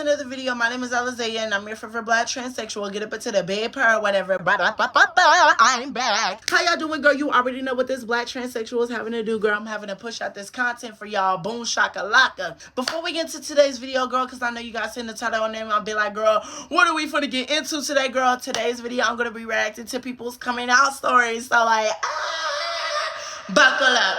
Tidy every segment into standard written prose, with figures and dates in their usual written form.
another video. My name is Alizaya, and I'm here for Black Transsexual. Get up into the bed or whatever. I'm back. How y'all doing, girl? You already know what this Black Transsexual is having to do, girl. I'm having to push out this content for y'all. Boom shakalaka. Before we get into today's video, girl, because I know you guys seen the title on there, I'll be like, girl, what are we finna get into today, girl? Today's video, I'm gonna be reacting to people's coming out stories. So like, buckle up.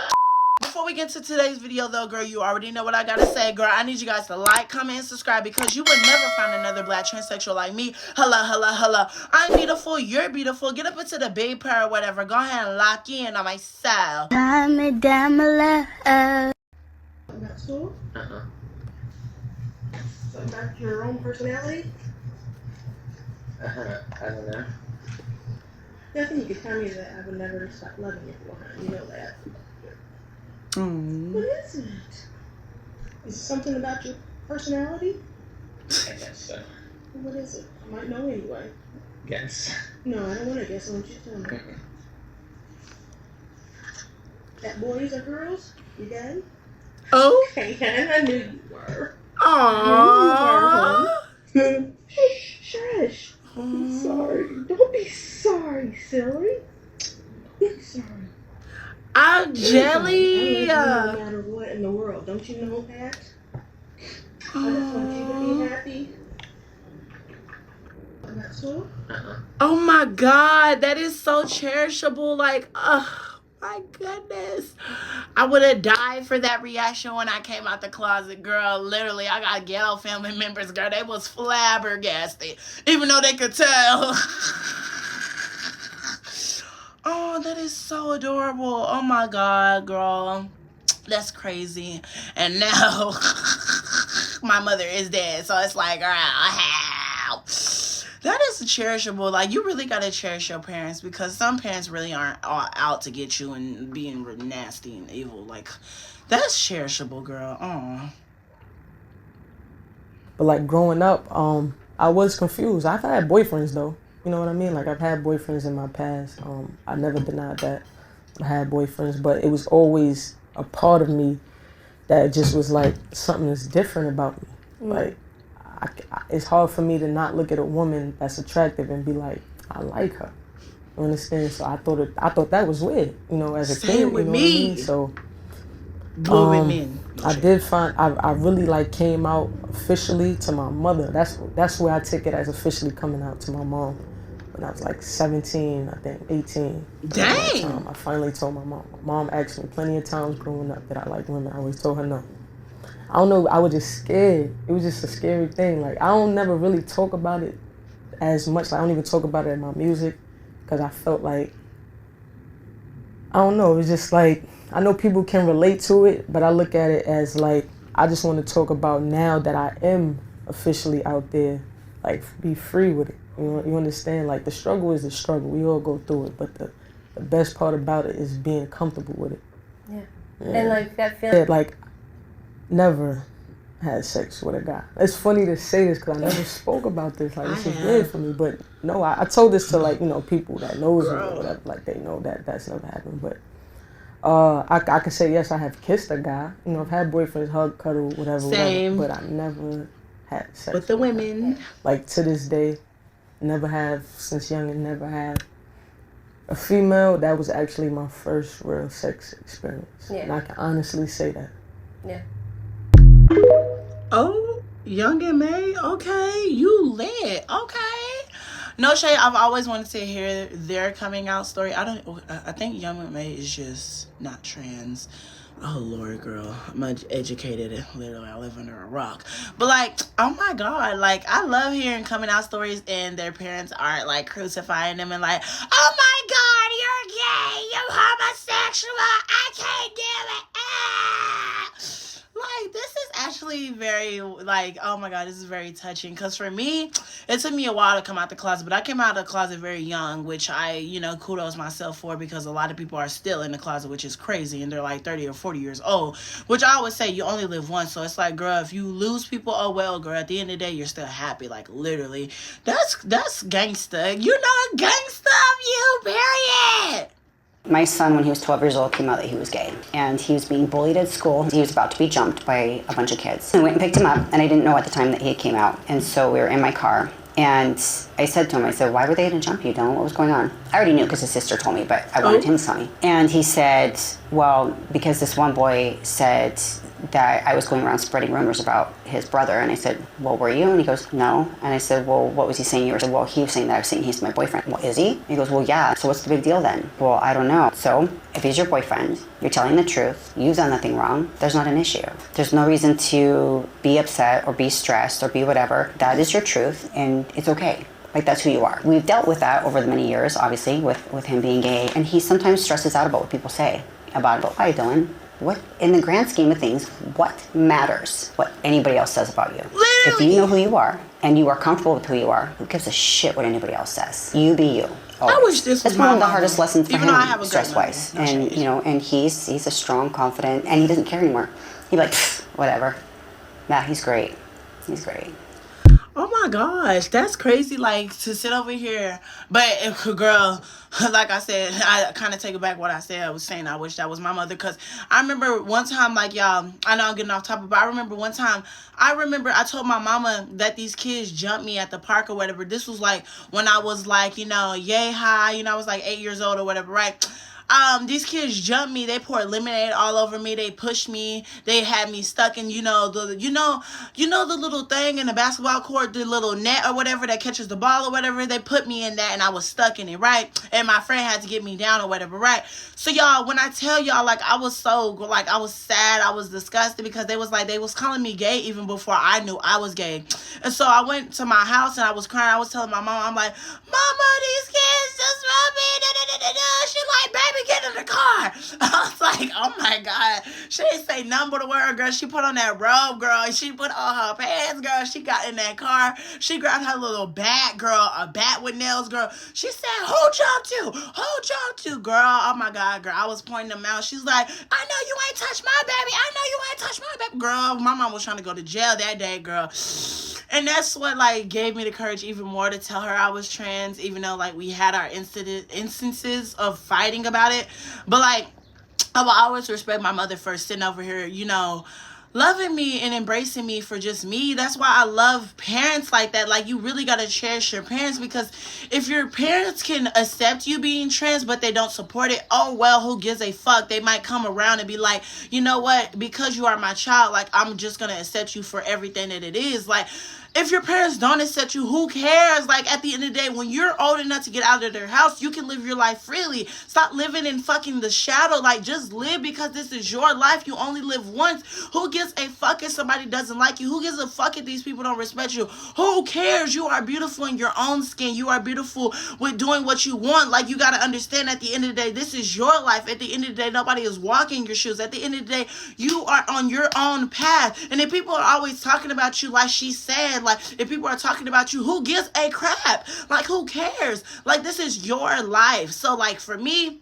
Before we get to today's video, though, girl, you already know what I gotta say, girl. I need you guys to like, comment, and subscribe because you would never find another Black transsexual like me. Hello. I'm beautiful. You're beautiful. Get up into the big pair or whatever. Go ahead and lock in on myself. I'm down below. About school? So about your own personality? I don't know. Nothing you can tell me that I would never stop loving you for. You know that. What is it? Is it something about your personality? I guess so. What is it? I might know anyway. Guess. No, I don't want to guess. I want you to tell me. That boys or girls? You got it? Okay, I knew you were. Aww. Shush. I'm sorry. Don't be sorry, silly. Be sorry. I'm jelly. I love you no matter what in the world. Don't you know that? I just want you to be happy. That's all. Oh my God, that is so cherishable. Like, oh my goodness. I would have died for that reaction when I came out the closet, girl. Literally, I got ghetto family members, girl. They was flabbergasted, even though they could tell. Oh, that is so adorable. Oh my God, girl. That's crazy. And now my mother is dead. So it's like, girl, how? That is cherishable. Like, you really got to cherish your parents because some parents really aren't out to get you and being nasty and evil. Like, that's cherishable, girl. Oh. But like growing up, I was confused. I've had boyfriends though. You know what I mean? Like, I've had boyfriends in my past. I never denied that I had boyfriends, but it was always a part of me that just was like, something is different about me. Like, it's hard for me to not look at a woman that's attractive and be like, I like her. You understand? So I thought that was weird, you know, as a kid. You know what I mean? So I did find I really like came out officially to my mother. That's where I took it as officially coming out to my mom. When I was like 17, I think 18. Dang! I finally told my mom. My mom asked me plenty of times growing up that I liked women. I always told her no. I don't know, I was just scared. It was just a scary thing. Like, I don't never really talk about it as much. Like, I don't even talk about it in my music because I felt like, I don't know, it was just like, I know people can relate to it, but I look at it as like, I just want to talk about now that I am officially out there, like, be free with it. You understand? Like, the struggle is the struggle. We all go through it, but the best part about it is being comfortable with it. Yeah. And like that feeling. Like, never had sex with a guy. It's funny to say this because I never spoke about this. Like, this is weird for me, but no, I told this to, like, you know, people that knows me or whatever. Like, they know that that's never happened. But I can say yes, I have kissed a guy. You know, I've had boyfriends, hug, cuddle, whatever. Same. But I never had sex with the women. Like, to this day, never have, since young, and never had. A female, that was actually my first real sex experience. Yeah. And I can honestly say that. Yeah. Oh, Young and May, okay, you lit, okay. No shade, I've always wanted to hear their coming out story. I think Young and May is just not trans. Oh Lord, girl, I'm educated. Literally, I live under a rock. But like, oh my God, like, I love hearing coming out stories and their parents aren't like crucifying them and like, oh my God, you're gay, you're homosexual, I can't do it. Ah! Like, this is actually very, like, oh my God, this is very touching. Because for me, it took me a while to come out the closet. But I came out of the closet very young, which I, you know, kudos myself for. Because a lot of people are still in the closet, which is crazy. And they're like 30 or 40 years old. Which I always say, you only live once. So it's like, girl, if you lose people, oh well, girl. At the end of the day, you're still happy. Like, literally. That's gangsta. You know, gangsta of you, period. My son, when he was 12 years old, came out that he was gay. And he was being bullied at school. He was about to be jumped by a bunch of kids. I went and picked him up, and I didn't know at the time that he came out. And so we were in my car. And I said to him, I said, why were they going to jump you, Dylan? What was going on? I already knew because his sister told me, but I wanted him to tell me. And he said, well, because this one boy said that I was going around spreading rumors about his brother. And I said, well, were you? And he goes, no. And I said, well, what was he saying? I said, well, he was saying that I was saying he's my boyfriend. Well, is he? And he goes, well, yeah. So what's the big deal then? Well, I don't know. So if he's your boyfriend, you're telling the truth, you've done nothing wrong, there's not an issue. There's no reason to be upset or be stressed or be whatever. That is your truth, and it's okay. Like, that's who you are. We've dealt with that over the many years, obviously, with him being gay. And he sometimes stresses out about what people say about it. But why, Dylan? What, in the grand scheme of things, what matters what anybody else says about you? Literally. If you know who you are and you are comfortable with who you are, who gives a shit what anybody else says? You be you. Always. I wish this was That's my one of the mama. hardest lessons for Even him, though I have a stress-wise. And you know, and he's a strong, confident, and he doesn't care anymore. He'd be like, whatever. Nah, he's great. He's great. Oh my gosh, that's crazy. Like, to sit over here, but girl, like I said, I kind of take it back what I said. I was saying I wish that was my mother, because I remember one time, like, y'all, I know I'm getting off topic, but I remember one time, I told my mama that these kids jumped me at the park or whatever. This was like when I was like, you know, yay high, you know, I was like 8 years old or whatever, right? These kids jumped me. They poured lemonade all over me. They pushed me. They had me stuck in, the little thing in the basketball court, the little net or whatever that catches the ball or whatever. They put me in that, and I was stuck in it, right? And my friend had to get me down or whatever, right? So y'all, when I tell y'all, like, I was so, like, I was sad, I was disgusted, because they was calling me gay even before I knew I was gay. And so I went to my house and I was crying. I was telling my mom, I'm like, Mama, these kids just love me. She like, baby, get in the car. I was like, oh my God. She didn't say nothing but a word, girl. She put on that robe, girl. She put on her pants, girl. She got in that car. She grabbed her little bat, girl, a bat with nails, girl. She said, who jumped you? Who jumped you, girl? Oh my God, girl. I was pointing them out. She's like, I know you ain't touched my baby. I know you ain't touched my baby. Girl, my mom was trying to go to jail that day, girl. And that's what, like, gave me the courage even more to tell her I was trans, even though, like, we had our instances of fighting about it. But, like, I will always respect my mother for sitting over here, loving me and embracing me for just me. That's why I love parents like that. Like, you really got to cherish your parents, because if your parents can accept you being trans but they don't support it, oh well, who gives a fuck? They might come around and be like, you know what, because you are my child, like, I'm just gonna accept you for everything that it is. Like, if your parents don't accept you, who cares? Like, at the end of the day, when you're old enough to get out of their house, you can live your life freely. Stop living in fucking the shadow. Like, just live, because this is your life. You only live once. Who gives a fuck if somebody doesn't like you? Who gives a fuck if these people don't respect you? Who cares? You are beautiful in your own skin. You are beautiful with doing what you want. Like, you got to understand, at the end of the day, this is your life. At the end of the day, nobody is walking your shoes. At the end of the day, you are on your own path. And if people are always talking about you, like she said, like, if people are talking about you, who gives a crap? Like, who cares? Like, this is your life. So, like, for me,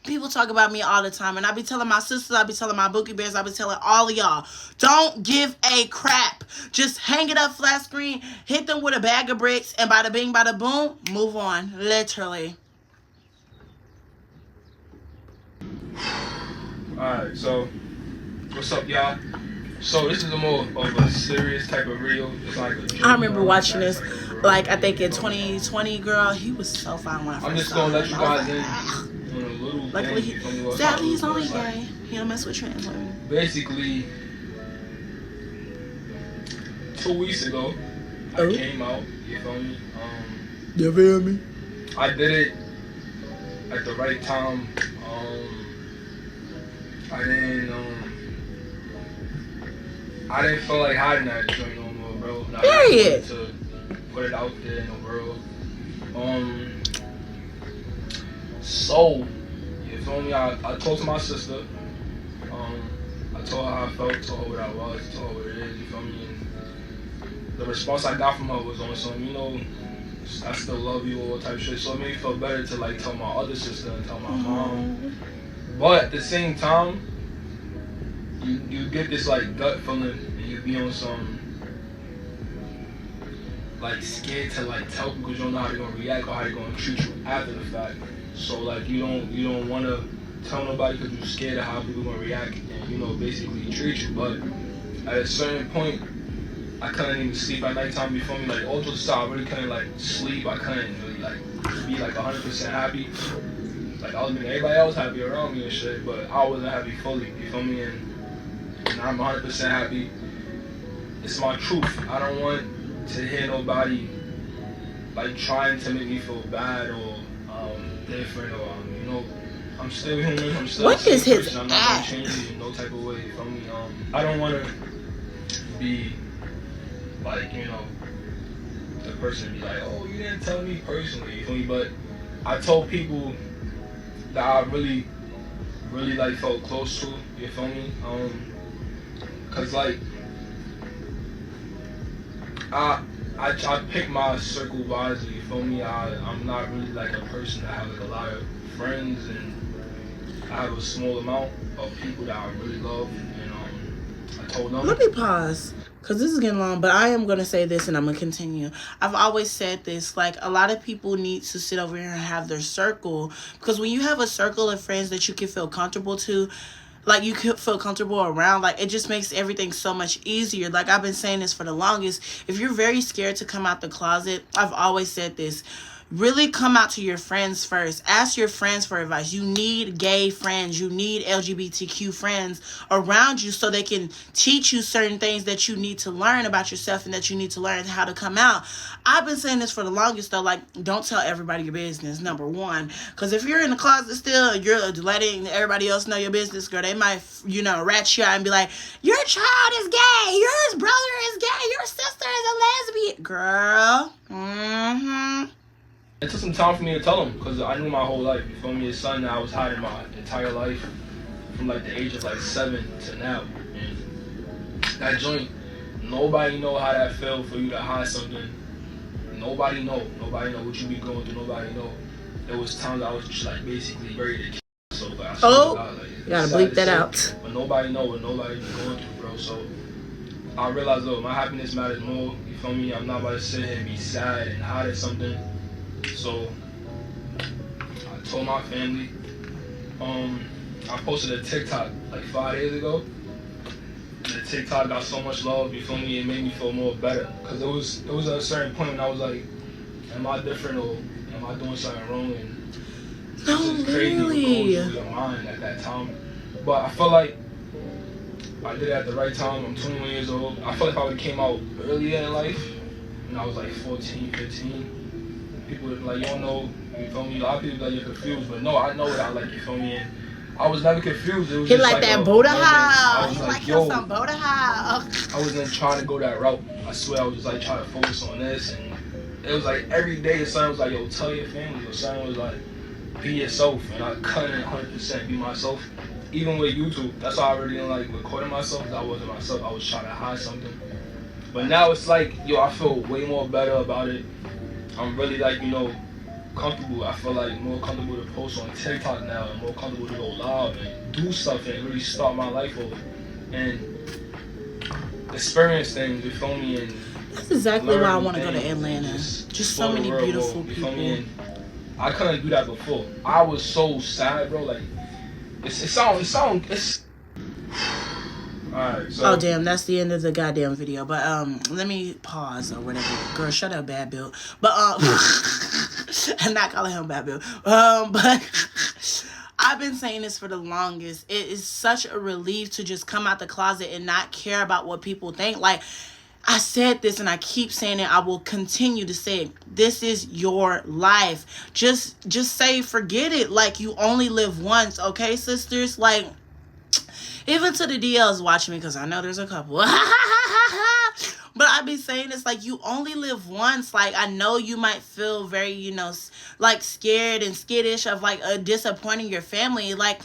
people talk about me all the time, and I be telling my sisters, I be telling my Bookie Bears, I be telling all of y'all, don't give a crap. Just hang it up flat screen, hit them with a bag of bricks, and bada bing, bada boom, move on. Literally. Alright, so what's up, y'all? So this is a more of a serious type of video. It's like I remember watching this, like, I think in 2020, girl. He was so fine when I first I'm just saw gonna him. let you guys in on a little Luckily, thing. sadly, he's only gay. He don't mess with trans women. Basically, 2 weeks ago, I came out. You feel me? You feel me? I did it at the right time. I didn't feel like hiding that joint no more, bro. Period. To put it out there in the world. So, you feel me? I talked to my sister. I told her how I felt, told her what I was, told her what it is, you feel me? And the response I got from her was on some, I still love you, all type shit. So it made me feel better to, like, tell my other sister and tell my mom. But at the same time, you get this, like, gut feeling, and you be on some, like, scared to, like, tell people because you don't know how they're gonna react or how they're gonna treat you after the fact. So like you don't want to tell nobody because you're scared of how people gonna react and basically treat you. But at a certain point, I couldn't even sleep at nighttime. You feel me? Like all those time, I really couldn't like sleep. I couldn't really like be like 100% happy. Like I was making everybody else happy around me and shit, but I wasn't happy fully. You feel me? And now I'm 100% happy. It's my truth. I don't want to hear nobody like trying to make me feel bad or different or I'm still human. I'm still What the same is his person. I'm not gonna change it in no type of way. You feel me? I don't want to be like the person be like, oh, you didn't tell me personally. You feel me? But I told people that I really like felt close to. You feel me? Cause like I pick my circle wisely. You feel me? I'm not really like a person that have like a lot of friends, and I have a small amount of people that I really love, and I told them. Let me pause, because this is getting long, but I am going to say this and I'm going to continue. I've always said this, like, a lot of people need to sit over here and have their circle, because when you have a circle of friends that you can feel comfortable to, like, you could feel comfortable around, like, it just makes everything so much easier. Like, I've been saying this for the longest. If you're very scared to come out the closet, I've always said this, really come out to your friends first. Ask your friends for advice. You need gay friends. You need LGBTQ friends around you so they can teach you certain things that you need to learn about yourself and that you need to learn how to come out. I've been saying this for the longest, though. Like, don't tell everybody your business, number one. Because if you're in the closet still, you're letting everybody else know your business, girl, they might, rat you out and be like, your child is gay. Your brother is gay. Your sister is a lesbian. Girl. It took some time for me to tell him because I knew my whole life. You feel me? It's something that I was hiding my entire life from like the age of like 7 to now. And that joint, nobody know how that felt for you to hide something. Nobody know what you be going through. Nobody know. There was times I was just like basically ready to kill myself. Like, I swear to God, like, you gotta bleep that out. But nobody know what nobody be going through, bro. So I realized, though, my happiness matters more. You feel me? I'm not about to sit here and be sad and hide at something. So I told my family. I posted a TikTok like 5 days ago. The TikTok got so much love, you feel me? It made me feel more better. Cause it was at a certain point when I was like, am I different or am I doing something wrong? And it's just crazy what goes through your mind at that time. But I feel like I did it at the right time. I'm 21 years old. I feel like if I would have came out earlier in life, when I was like 14, 15, people would be like, you don't know, you feel me? A lot of people like, you're confused, but no, I know what I like, you feel me? And I was never confused. It was just like that Buddha house. He like some Buddha house. I wasn't trying to go that route. I swear I was just like trying to focus on this, and it was like every day the son was like, yo, tell your family. The son was like, be yourself, and I couldn't 100% be myself. Even with YouTube, that's why I really didn't like recording myself, because I wasn't myself. I was trying to hide something. But now it's like, yo, I feel way more better about it. I'm really like, comfortable. I feel like more comfortable to post on TikTok now, and more comfortable to go live and do stuff and really start my life over and experience things, you feel me? And that's exactly why I want to go to Atlanta. Just so many beautiful people. And I couldn't do that before. I was so sad, bro. Like, it's Alright, so. Oh damn, that's the end of the goddamn video. But let me pause or whatever. Girl, shut up, bad Bill. But I'm not calling him bad Bill. But I've been saying this for the longest. It is such a relief to just come out the closet and not care about what people think. Like, I said this and I keep saying it. I will continue to say it. This is your life. Just say forget it. Like, you only live once, okay, sisters? Like, even to the DLs watching me, because I know there's a couple. But I be saying it's like, you only live once. Like, I know you might feel very, like scared and skittish of like disappointing your family. Like,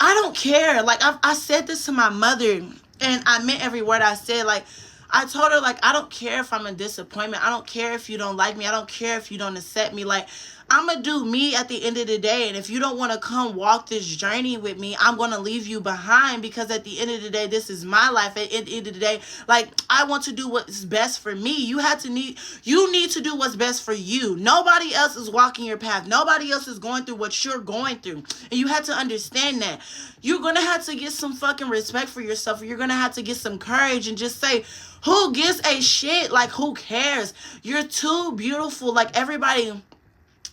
I don't care. Like, I said this to my mother, and I meant every word I said. Like, I told her, like, I don't care if I'm a disappointment. I don't care if you don't like me. I don't care if you don't accept me. Like, I'm going to do me at the end of the day. And if you don't want to come walk this journey with me, I'm going to leave you behind, because at the end of the day, this is my life. At the end of the day, like, I want to do what's best for me. You need to do what's best for you. Nobody else is walking your path. Nobody else is going through what you're going through. And you have to understand that. You're going to have to get some fucking respect for yourself. Or you're going to have to get some courage and just say, who gives a shit? Like, who cares? You're too beautiful. Like, everybody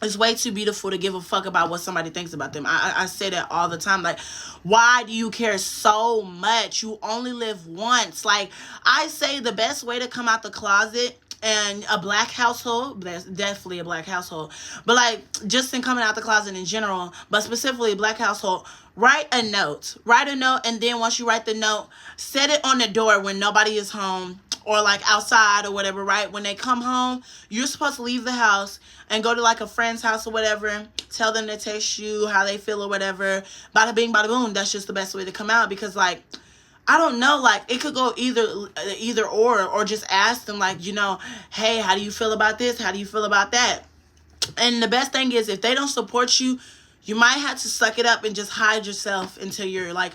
is way too beautiful to give a fuck about what somebody thinks about them. I say that all the time. Like, why do you care so much? You only live once. Like, I say the best way to come out the closet, and a black household, that's definitely a black household, but like, just in coming out the closet in general, but specifically a black household, write a note, and then once you write the note, set it on the door when nobody is home, or like outside or whatever, right? When they come home, you're supposed to leave the house and go to like a friend's house or whatever, tell them to text you how they feel or whatever, bada bing, bada boom. That's just the best way to come out, because like, I don't know, like, it could go either or just ask them, like, you know, hey, how do you feel about this? How do you feel about that? And the best thing is, if they don't support you, you might have to suck it up and just hide yourself until you're, like,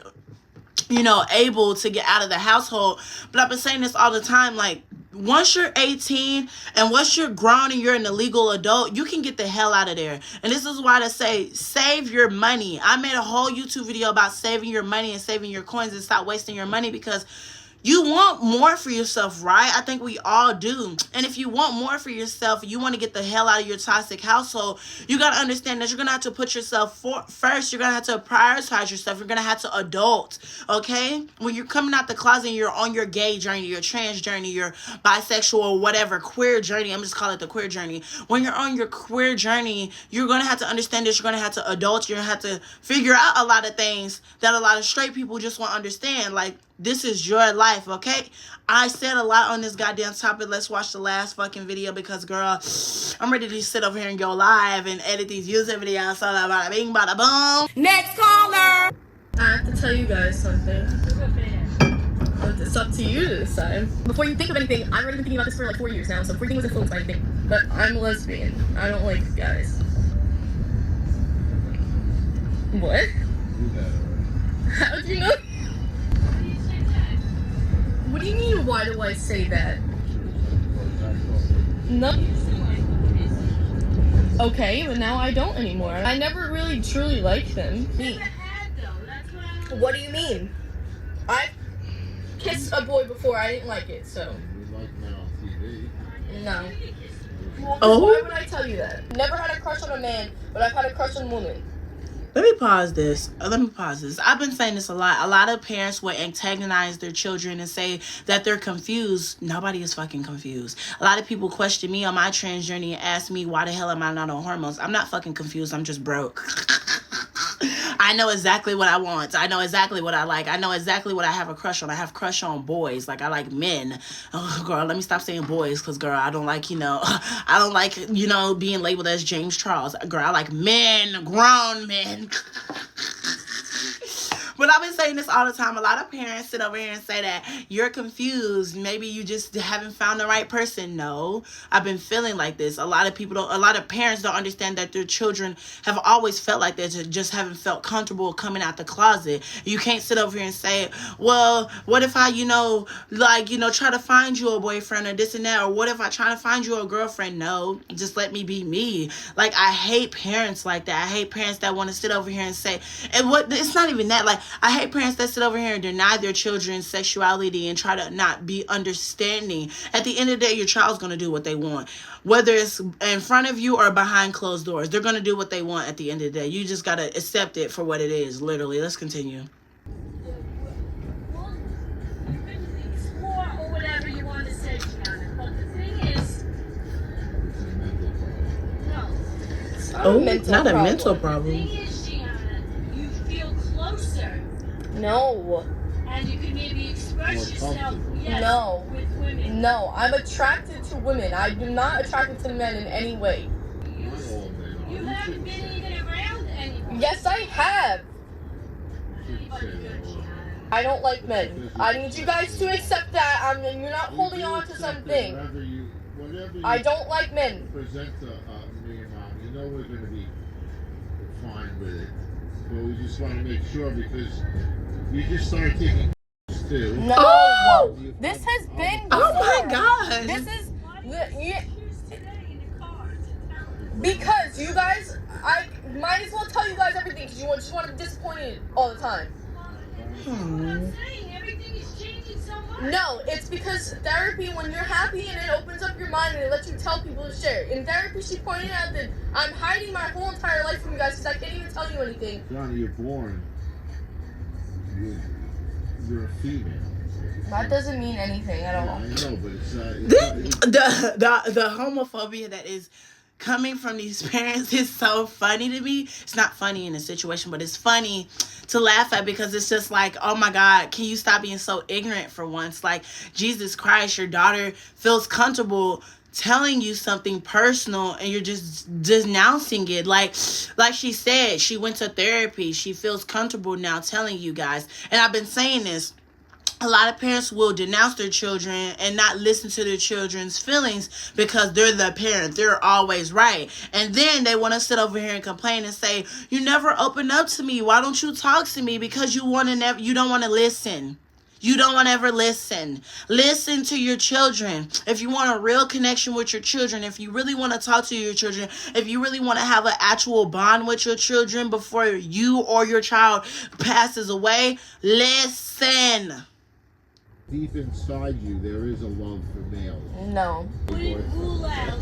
you know, able to get out of the household. But I've been saying this all the time, like, once you're 18 and once you're grown and you're an illegal adult, you can get the hell out of there. And this is why I say, save your money. I made a whole YouTube video about saving your money and saving your coins and stop wasting your money, because you want more for yourself, right? I think we all do. And if you want more for yourself, you want to get the hell out of your toxic household, you got to understand that you're going to have to put yourself first. You're going to have to prioritize yourself. You're going to have to adult, okay? When you're coming out the closet and you're on your gay journey, your trans journey, your bisexual or whatever, queer journey, I'm just calling it the queer journey. When you're on your queer journey, you're going to have to understand that you're going to have to adult. You're going to have to figure out a lot of things that a lot of straight people just won't understand. Like, this is your life, okay? I said a lot on this goddamn topic. Let's watch the last fucking video, because, girl, I'm ready to sit over here and go live and edit these YouTube videos. So, bada bing, bada boom. Next caller! I have to tell you guys something. It's up to you to decide. Before you think of anything, I've already been thinking about this for like 4 years now, so before you think it was influenced by anything. But I'm a lesbian. I don't like guys. What? How do you know? What do you mean, why do I say that? No. Okay, but now I don't anymore. I never really truly liked them. What do you mean? I kissed a boy before, I didn't like it, so. No. Well, why would I tell you that? Never had a crush on a man, but I've had a crush on women. Let me pause this. I've been saying this a lot. A lot of parents will antagonize their children and say that they're confused. Nobody is fucking confused. A lot of people question me on my trans journey and ask me, why the hell am I not on hormones? I'm not fucking confused. I'm just broke. I know exactly what I want. I know exactly what I like. I know exactly what I have a crush on. I have crush on boys. Like, I like men. Oh, girl, let me stop saying boys, because, girl, I don't like, I don't like, being labeled as James Charles. Girl, I like men, grown men. But I've been saying this all the time. A lot of parents sit over here and say that you're confused. Maybe you just haven't found the right person. No, I've been feeling like this. A lot of parents don't understand that their children have always felt like this, just haven't felt comfortable coming out the closet. You can't sit over here and say, well, what if I, try to find you a boyfriend or this and that, or what if I try to find you a girlfriend? No, just let me be me. Like, I hate parents like that. I hate parents that want to sit over here and say, it's not even that. Like, I hate parents that sit over here and deny their children's sexuality and try to not be understanding. At the end of the day, your child's going to do what they want. Whether it's in front of you or behind closed doors, they're going to do what they want at the end of the day. You just got to accept it for what it is, literally. Let's continue. Oh, not a mental problem. No. And you can maybe express yourself, No. with women. No, I'm attracted to women. I am not attracted to men in any way. You haven't been even around anyone. Yes, I have. I don't like men. I need you guys to accept that. You're not holding on to something. I don't like men. know we're going to be fine with it. But we just want to make sure because you just started taking too. No, Oh! this has been before. Oh my God! This is because you guys, I might as well tell you guys everything because you just want to be disappointed all the time. Everything is changing so much. No, it's because therapy, when you're happy and it opens up your mind and it lets you tell people to share. In therapy, she pointed out that I'm hiding my whole entire life from you guys because I can't even tell you anything. Johnny, you're born. You're a female. That doesn't mean anything at all. I know, but it's The homophobia that is coming from these parents is so funny to me. It's not funny in a situation, but it's funny to laugh at because it's just like, oh my God, can you stop being so ignorant for once? Like, Jesus Christ, your daughter feels comfortable telling you something personal and you're just denouncing it. Like she said, she went to therapy. She feels comfortable now telling you guys. And I've been saying this. A lot of parents will denounce their children and not listen to their children's feelings because they're the parent. They're always right. And then they want to sit over here and complain and say, you never open up to me. Why don't you talk to me? Because you don't want to listen. You don't want to ever listen. Listen to your children. If you want a real connection with your children, if you really want to talk to your children, if you really want to have an actual bond with your children before you or your child passes away, listen. deep inside you, there is a love for males. No. Wouldn't rule out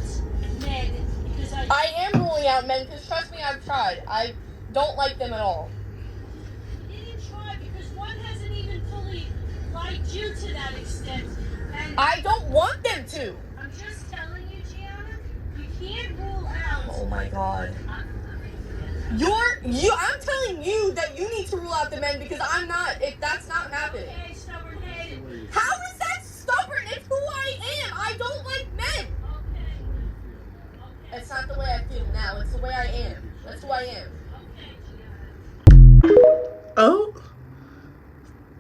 men because I am ruling out men because trust me, I've tried. I don't like them at all. You didn't try because one hasn't even fully liked you to that extent. And I don't want them to. I'm just telling you, Gianna, you can't rule out. Oh my God. I'm telling you that you need to rule out the men because I'm not. If that's not happening. Okay, stubborn-headed. How is that stubborn? It's who I am. I don't like men. Okay. It's not the way I feel now. It's the way I am. That's who I am. Okay, Gianna. Oh,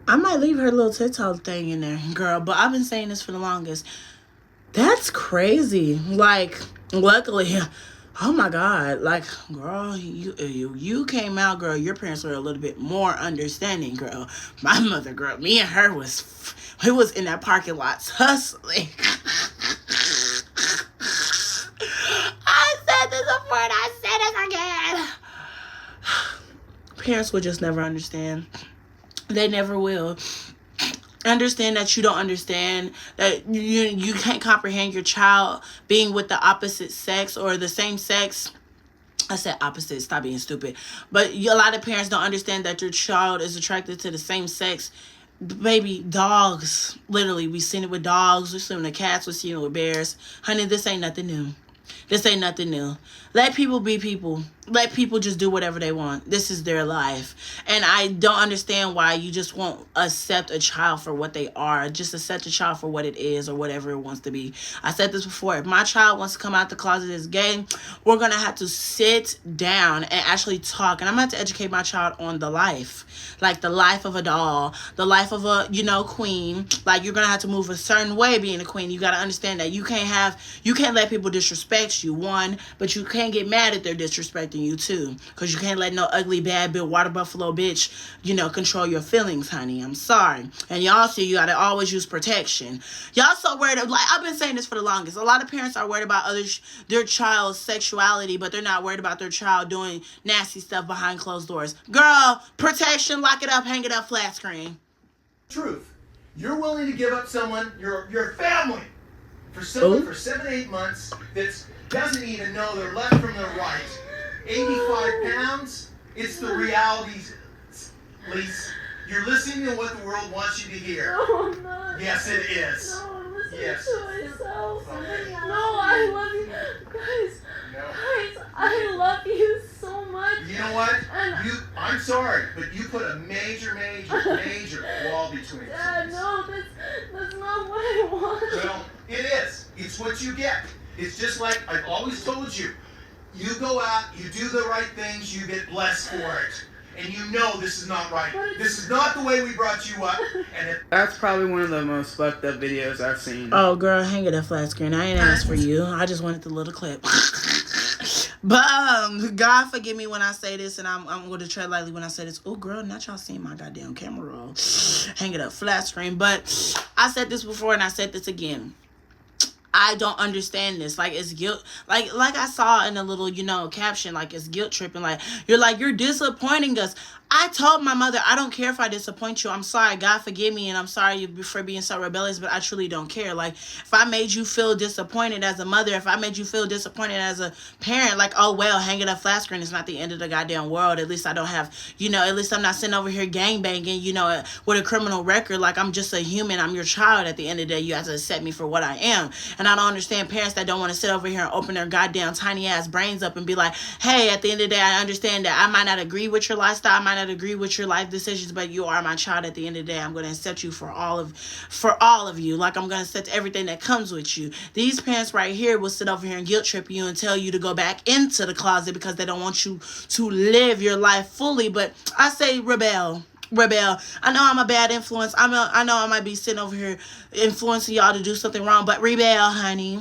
I might leave her little TikTok thing in there, girl. But I've been saying this for the longest. That's crazy. Like, luckily, oh my God, like, girl, you came out, girl. Your parents were a little bit more understanding, girl. My mother, girl, me and her was in that parking lot hustling. I said this before and I said it again. Parents will just never understand. They never will. Understand that you don't understand, that you can't comprehend your child being with the opposite sex or the same sex. I said opposite, stop being stupid. But a lot of parents don't understand that your child is attracted to the same sex. Baby, dogs, literally, we seen it with dogs, we seen it with cats, we seen it with bears. Honey, this ain't nothing new. This ain't nothing new. Let people be people. Let people just do whatever they want. This is their life. And I don't understand why you just won't accept a child for what they are. Just accept a child for what it is or whatever it wants to be. I said this before. If my child wants to come out the closet as gay, we're going to have to sit down and actually talk. And I'm going to have to educate my child on the life. Like the life of a doll. The life of a, queen. Like you're going to have to move a certain way being a queen. You got to understand that you can't let people disrespect you, one. But you can't get mad if they're disrespecting you too, because you can't let no ugly bad bitch water buffalo bitch control your feelings, honey. I'm sorry. And y'all see, you gotta always use protection. Y'all so worried like I've been saying this for the longest. A lot of parents are worried about their child's sexuality, but they're not worried about their child doing nasty stuff behind closed doors. Girl, protection, lock it up, hang it up, flat screen. Truth. You're willing to give up someone, your family, for someone for 7-8 months that doesn't even know their left from their right. 85 pounds, it's the reality, Lise. You're listening to what the world wants you to hear. No, I'm not. Yes, it is. No, I'm listening Yes. to myself. Okay. No, I love you. Guys, No. guys, I love you so much. You know what? And I'm sorry, but you put a major wall between us. Dad, no, that's not what I want. Well, it is. It's what you get. It's just like I've always told you. You go out, you do the right things, you get blessed for it. And you know this is not right. This is not the way we brought you up. And that's probably one of the most fucked up videos I've seen. Oh, girl, hang it up flat screen. I ain't asked for you. I just wanted the little clip. But God forgive me when I say this, and I'm going to tread lightly when I say this. Oh, girl, not y'all seeing my goddamn camera roll. Hang it up, flat screen. But I said this before, and I said this again. I don't understand this. Like, it's guilt. Like I saw in a little, caption, like, it's guilt tripping. Like, you're disappointing us. I told my mother, I don't care if I disappoint you. I'm sorry. God forgive me, and I'm sorry for being so rebellious, but I truly don't care. Like, if I made you feel disappointed as a mother, if I made you feel disappointed as a parent, like, oh, well, hang it up flat screen. It's not the end of the goddamn world. At least I don't have, at least I'm not sitting over here gangbanging, with a criminal record. Like, I'm just a human. I'm your child. At the end of the day, you have to accept me for what I am. And I don't understand parents that don't want to sit over here and open their goddamn tiny ass brains up and be like, hey, at the end of the day, I understand that I might not agree with your lifestyle. I might not agree with your life decisions, but you are my child. At the end of the day, I'm going to accept you for all of you. Like, I'm going to accept everything that comes with you. These parents right here will sit over here and guilt trip you and tell you to go back into the closet because they don't want you to live your life fully. But I say rebel. I know I'm a bad influence. I know I might be sitting over here influencing y'all to do something wrong, but rebel, honey.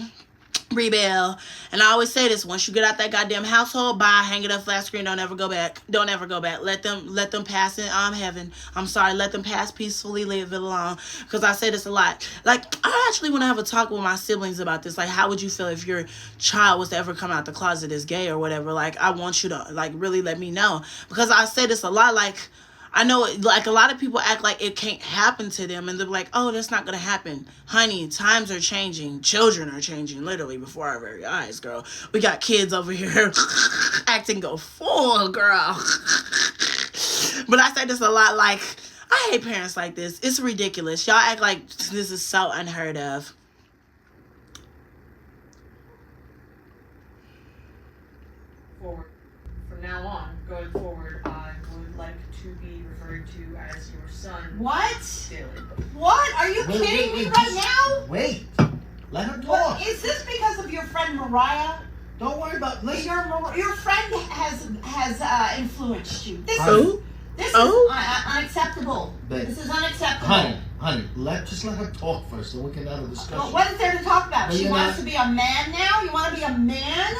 Rebel. And I always say this: once you get out that goddamn household, bye, hang it up flat screen, don't ever go back. Let them pass in heaven. I'm sorry, let them pass peacefully, leave it alone. Because I say this a lot. Like, I actually want to have a talk with my siblings about this. Like, how would you feel if your child was to ever come out the closet as gay or whatever? Like, I want you to, like, really let me know. Because I say this a lot, like, I know, like, a lot of people act like it can't happen to them, and they're like, oh, that's not gonna happen. Honey, times are changing. Children are changing literally before our very eyes, girl. We got kids over here acting a fool, girl. But I say this a lot, like, I hate parents like this. It's ridiculous. Y'all act like this is so unheard of. From now on, going forward, I would like to be referred to as your son. What? Dylan. What? Are you kidding me right now? Wait. Let him talk. What, is this because of your friend Mariah? Don't worry about. Listen. Your friend has influenced you. This is unacceptable. This is unacceptable. Honey, just let her talk first, then we can have a discussion. Well, what is there to talk about? She wants to be a man now? You want to be a man?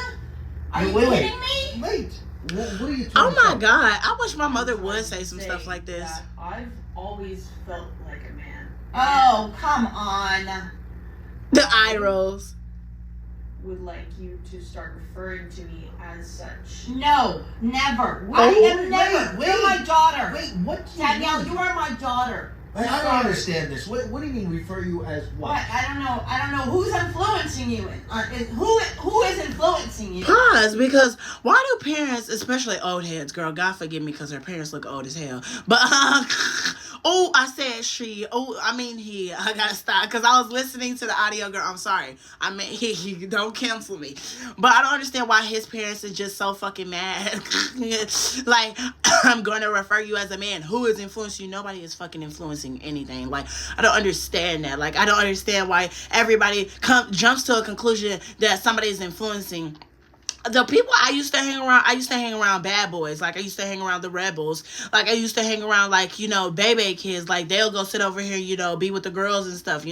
Are you kidding me? Wait. What are you talking about? Oh my God. I wish my mother would say some stuff like this. I've always felt like a man. Oh, come on. The eye rolls. Would like you to start referring to me as such. No, never. I am never. You're my daughter. Wait, what? Danielle, you are my daughter. I don't understand this. What do you mean refer you as what? I don't know who's influencing you. Who is influencing you? Pause, because why do parents, especially old heads, girl, God forgive me because their parents look old as hell. But I said she. I mean he. I gotta stop because I was listening to the audio, girl. I'm sorry. I mean he. Don't cancel me. But I don't understand why his parents are just so fucking mad. Like, I'm going to refer you as a man. Who is influencing you? Nobody is fucking influencing anything. Like, I don't understand that. Like, I don't understand why everybody jumps to a conclusion that somebody is influencing. The people I used to hang around bad boys. Like, I used to hang around the rebels. Like, I used to hang around, like, baby kids. Like, they'll go sit over here, be with the girls and stuff,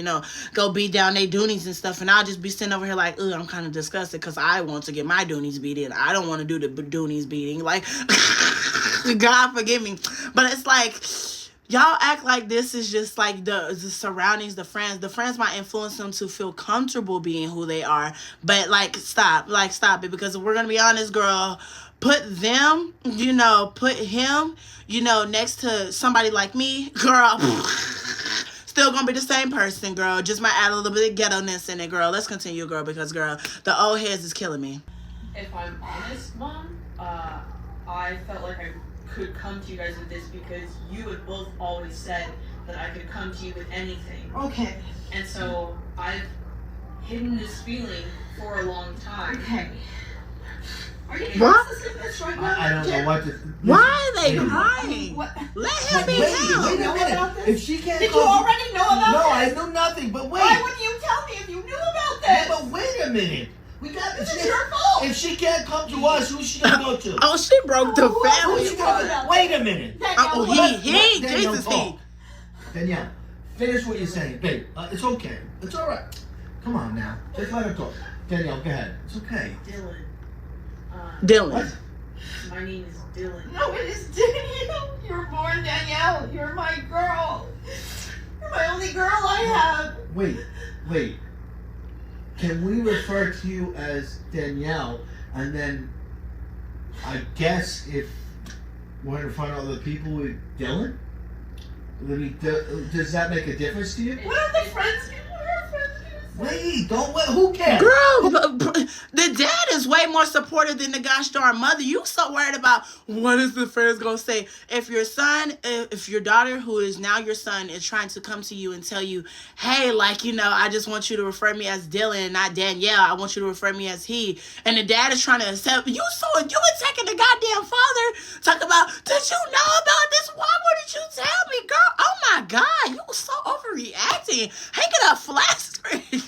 go beat down their doonies and stuff. And I'll just be sitting over here like, ugh, I'm kind of disgusted because I want to get my doonies beat in. I don't want to do the doonies beating. Like, God forgive me. But it's like, y'all act like this is just like the surroundings, the friends. The friends might influence them to feel comfortable being who they are. But stop it. Because if we're going to be honest, girl, put them, put him, next to somebody like me, girl, still going to be the same person, girl. Just might add a little bit of ghetto-ness in it, girl. Let's continue, girl, because, girl, the old heads is killing me. If I'm honest, Mom, I felt like I could come to you guys with this because you had both always said that I could come to you with anything. Okay. And so I've hidden this feeling for a long time. Okay. Are you processing this right now? I don't know what to. Why are they crying? Let him be down. Wait a minute. If she can't. Did you already know about No, this? I knew nothing. But wait. Why wouldn't you tell me if you knew about this? Yeah, but wait a minute. This is your fault. If she can't come to us, who's she gonna go to? Oh, she broke the family. Wait a minute. He, Jesus, he. Danielle, finish what you're saying, babe. It's okay. It's all right. Come on now. Just let her talk. Danielle, go ahead. It's okay. Dylan, Dylan. My name is Dylan. No, it is Danielle. You were born Danielle. You're my girl. You're my only girl I have. Wait. Can we refer to you as Danielle, and then I guess if we're in front of other people with Dylan? Does that make a difference to you? What are the friends? What are our friends gonna say? Wait, don't wait. Who cares? Girl, the dad is way more supportive than the gosh darn mother. You so worried about what is the friends gonna say. If your daughter, who is now your son, is trying to come to you and tell you, hey, like, you know, I just want you to refer me as Dylan and not Danielle. I want you to refer me as he. And the dad is trying to accept you attacking the goddamn father. Talk about, did you know about this? Why wouldn't you tell me, girl? Oh my God, you were so overreacting. Hanging up flat screen.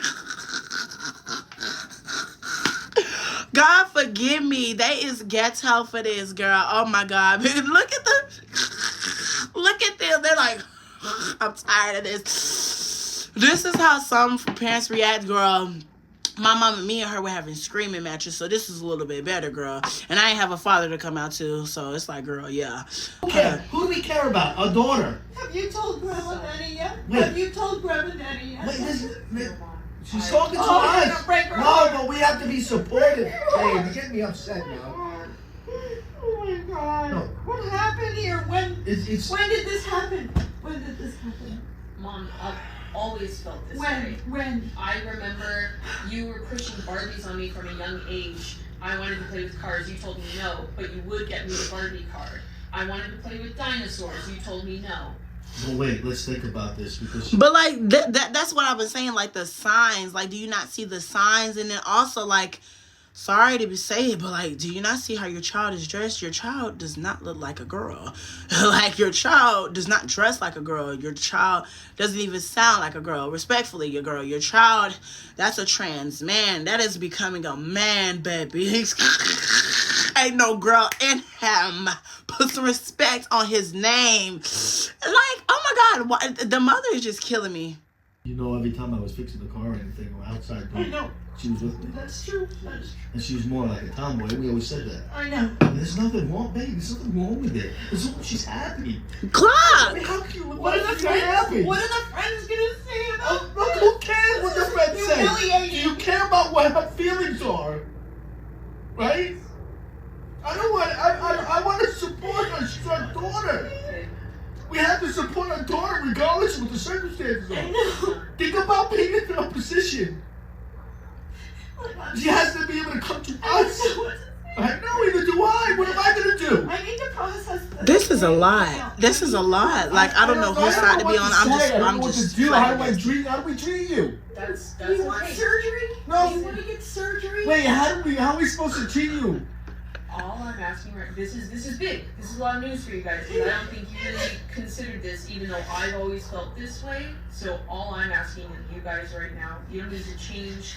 God forgive me. They is ghetto for this, girl. Oh my God. Look at them. They're like, I'm tired of this. This is how some parents react, girl. My mom and me and her were having screaming matches, so this is a little bit better, girl. And I ain't have a father to come out to, so it's like, girl, yeah. Okay, who do we care about? Our daughter. Have you told Grandma Nanny yet? Wait. Have you told Grandma Nanny yet? Wait, she's talking to us. No, but we have to be supportive. Hey, you're getting me upset now. Oh my God. No. What happened here? When When did this happen? When did this happen? Mom, I've always felt this way. When? I remember you were pushing Barbies on me from a young age. I wanted to play with cars. You told me no, but you would get me a Barbie car. I wanted to play with dinosaurs. You told me no. Well, wait, let's think about this because. But like that's what I was saying. Like the signs. Like, do you not see the signs? And then also, like, sorry to say it, but like, do you not see how your child is dressed? Your child does not look like a girl. Like, your child does not dress like a girl. Your child doesn't even sound like a girl. Respectfully, your child, that's a trans man. That is becoming a man, baby. Ain't no girl in him. Put some respect on his name. Like, oh my God, the mother is just killing me. You know, every time I was fixing the car or anything or outside, I know. she was with me. That's true. And she was more like a tomboy. We always said that. I know. And there's nothing wrong, baby. There's nothing wrong with it. She's happy. Clock! I mean, how cute. What are the friends? Happy? What are the friends gonna say about? Look, who cares what the friends say? Humiliating. Do you care about what her feelings are? Right? I don't want. I want to support her. She's our daughter. We have to support our daughter regardless of what the circumstances are. I know. Think about being in her position. She has to be able to come to us. I know, neither do I. What am I going to do? I need to process This is a lot. This is a lot. Like, I don't know whose side to be on. I'm just. How do we treat you? That's You want okay. surgery? No. You want to get surgery? Wait, how are we supposed to treat you? All I'm asking right this is big. This is a lot of news for you guys because I don't think you really considered this, even though I've always felt this way. So all I'm asking of you guys right now, you don't need to change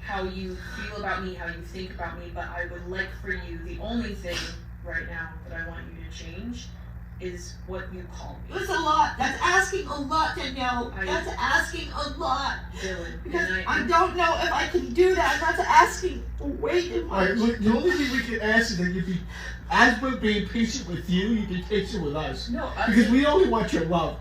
how you feel about me, how you think about me, but I would like for you, the only thing right now that I want you to change is what you call me. That's a lot. That's asking a lot, Danielle. That's asking a lot. Dylan. Because I don't know if I can do that. That's asking way too much. Alright, look, the only thing we can ask is that you be, as we're being patient with you be patient with us. No, because we only want your love.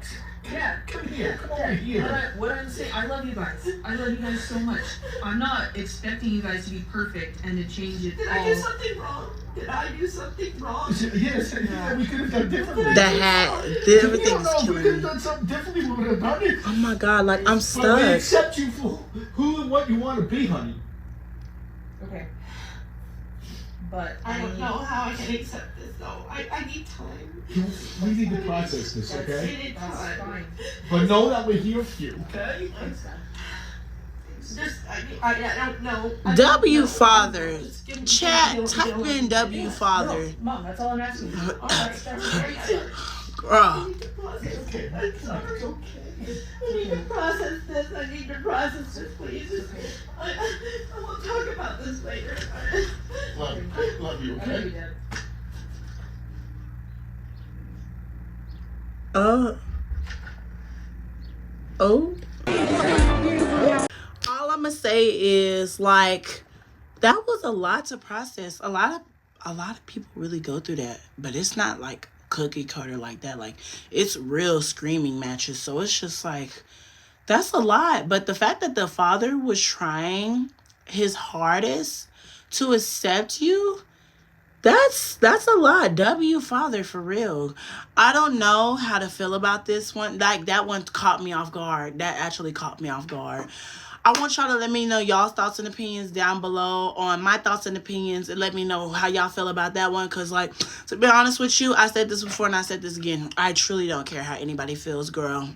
Yeah. Come here, come over here. What I'm saying, I love you guys. I love you guys so much. I'm not expecting you guys to be perfect and to change it Did all. I do something wrong? Did I do something wrong? Yes, we could have done differently. The hat, everything's We killing could have me. done something differently. We would have done it. Oh my God, like, I'm But we stuck. accept you for who and what you want to be, honey. Okay. But I don't know how I can accept this though. I need time. We need to process this, okay? I need time. But know that we're here for you, okay? Just, I don't know. W father. Chat, type in W father. No, Mom, that's all I'm asking you. That's Girl. Okay, it's okay. I need to process this. I need to process this, please. I will talk about this later. Love you, I know you okay? did. All I'm gonna say is, like, that was a lot to process. A lot of a lot of people really go through that, but it's not like cookie cutter like that. Like, it's real screaming matches. So it's just like, that's a lot. But the fact that the father was trying his hardest to accept you, that's a lot. W father, for real. I don't know how to feel about this one. Like, that one caught me off guard. That actually caught me off guard. I want y'all to let me know y'all's thoughts and opinions down below on my thoughts and opinions, and let me know how y'all feel about that one. Because, like, to be honest with you, I said this before and I said this again. I truly don't care how anybody feels, girl.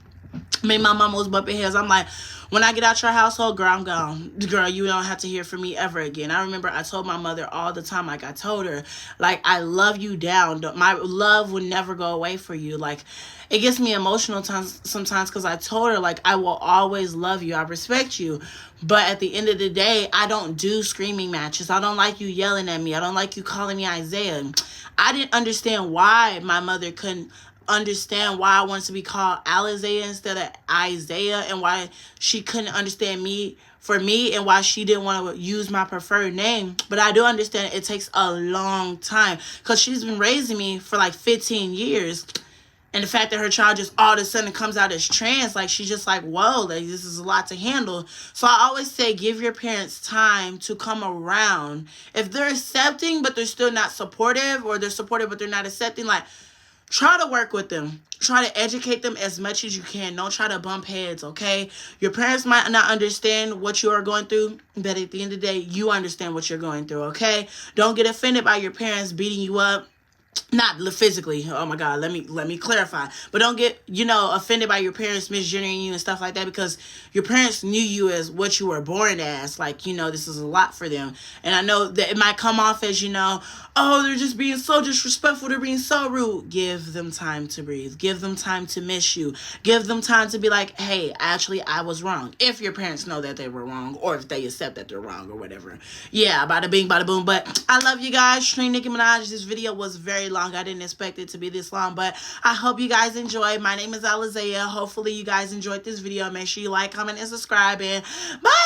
Me and my mama was bumping heads. I'm like, when I get out your household, girl, I'm gone. Girl, you don't have to hear from me ever again. I remember I told my mother all the time, like, I told her, like, I love you down. My love would never go away for you. Like, it gets me emotional sometimes because I told her, like, I will always love you. I respect you. But at the end of the day, I don't do screaming matches. I don't like you yelling at me. I don't like you calling me Isaiah. I didn't understand why my mother couldn't understand why I wanted to be called Alizaiah instead of Isaiah, and why she couldn't understand me for me, and why she didn't want to use my preferred name. But I do understand it takes a long time, because she's been raising me for like 15 years. And the fact that her child just all of a sudden comes out as trans, like, she's just like, whoa, like, this is a lot to handle. So I always say, give your parents time to come around. If they're accepting, but they're still not supportive, or they're supportive, but they're not accepting, like, try to work with them. Try to educate them as much as you can. Don't try to bump heads, okay? Your parents might not understand what you are going through, but at the end of the day, you understand what you're going through, okay? Don't get offended by your parents beating you up. Not physically. Oh my God. Let me clarify. But don't get, offended by your parents misgendering you and stuff like that, because your parents knew you as what you were born as. Like, this is a lot for them. And I know that it might come off as, oh, they're just being so disrespectful. They're being so rude. Give them time to breathe. Give them time to miss you. Give them time to be like, hey, actually, I was wrong. If your parents know that they were wrong, or if they accept that they're wrong, or whatever. Yeah, bada bing, bada boom. But I love you guys. Stream Nicki Minaj. This video was very long. I didn't expect it to be this long, but I hope you guys enjoyed. My name is Alizaiah. Hopefully you guys enjoyed this video. Make sure you like, comment, and subscribe, and bye.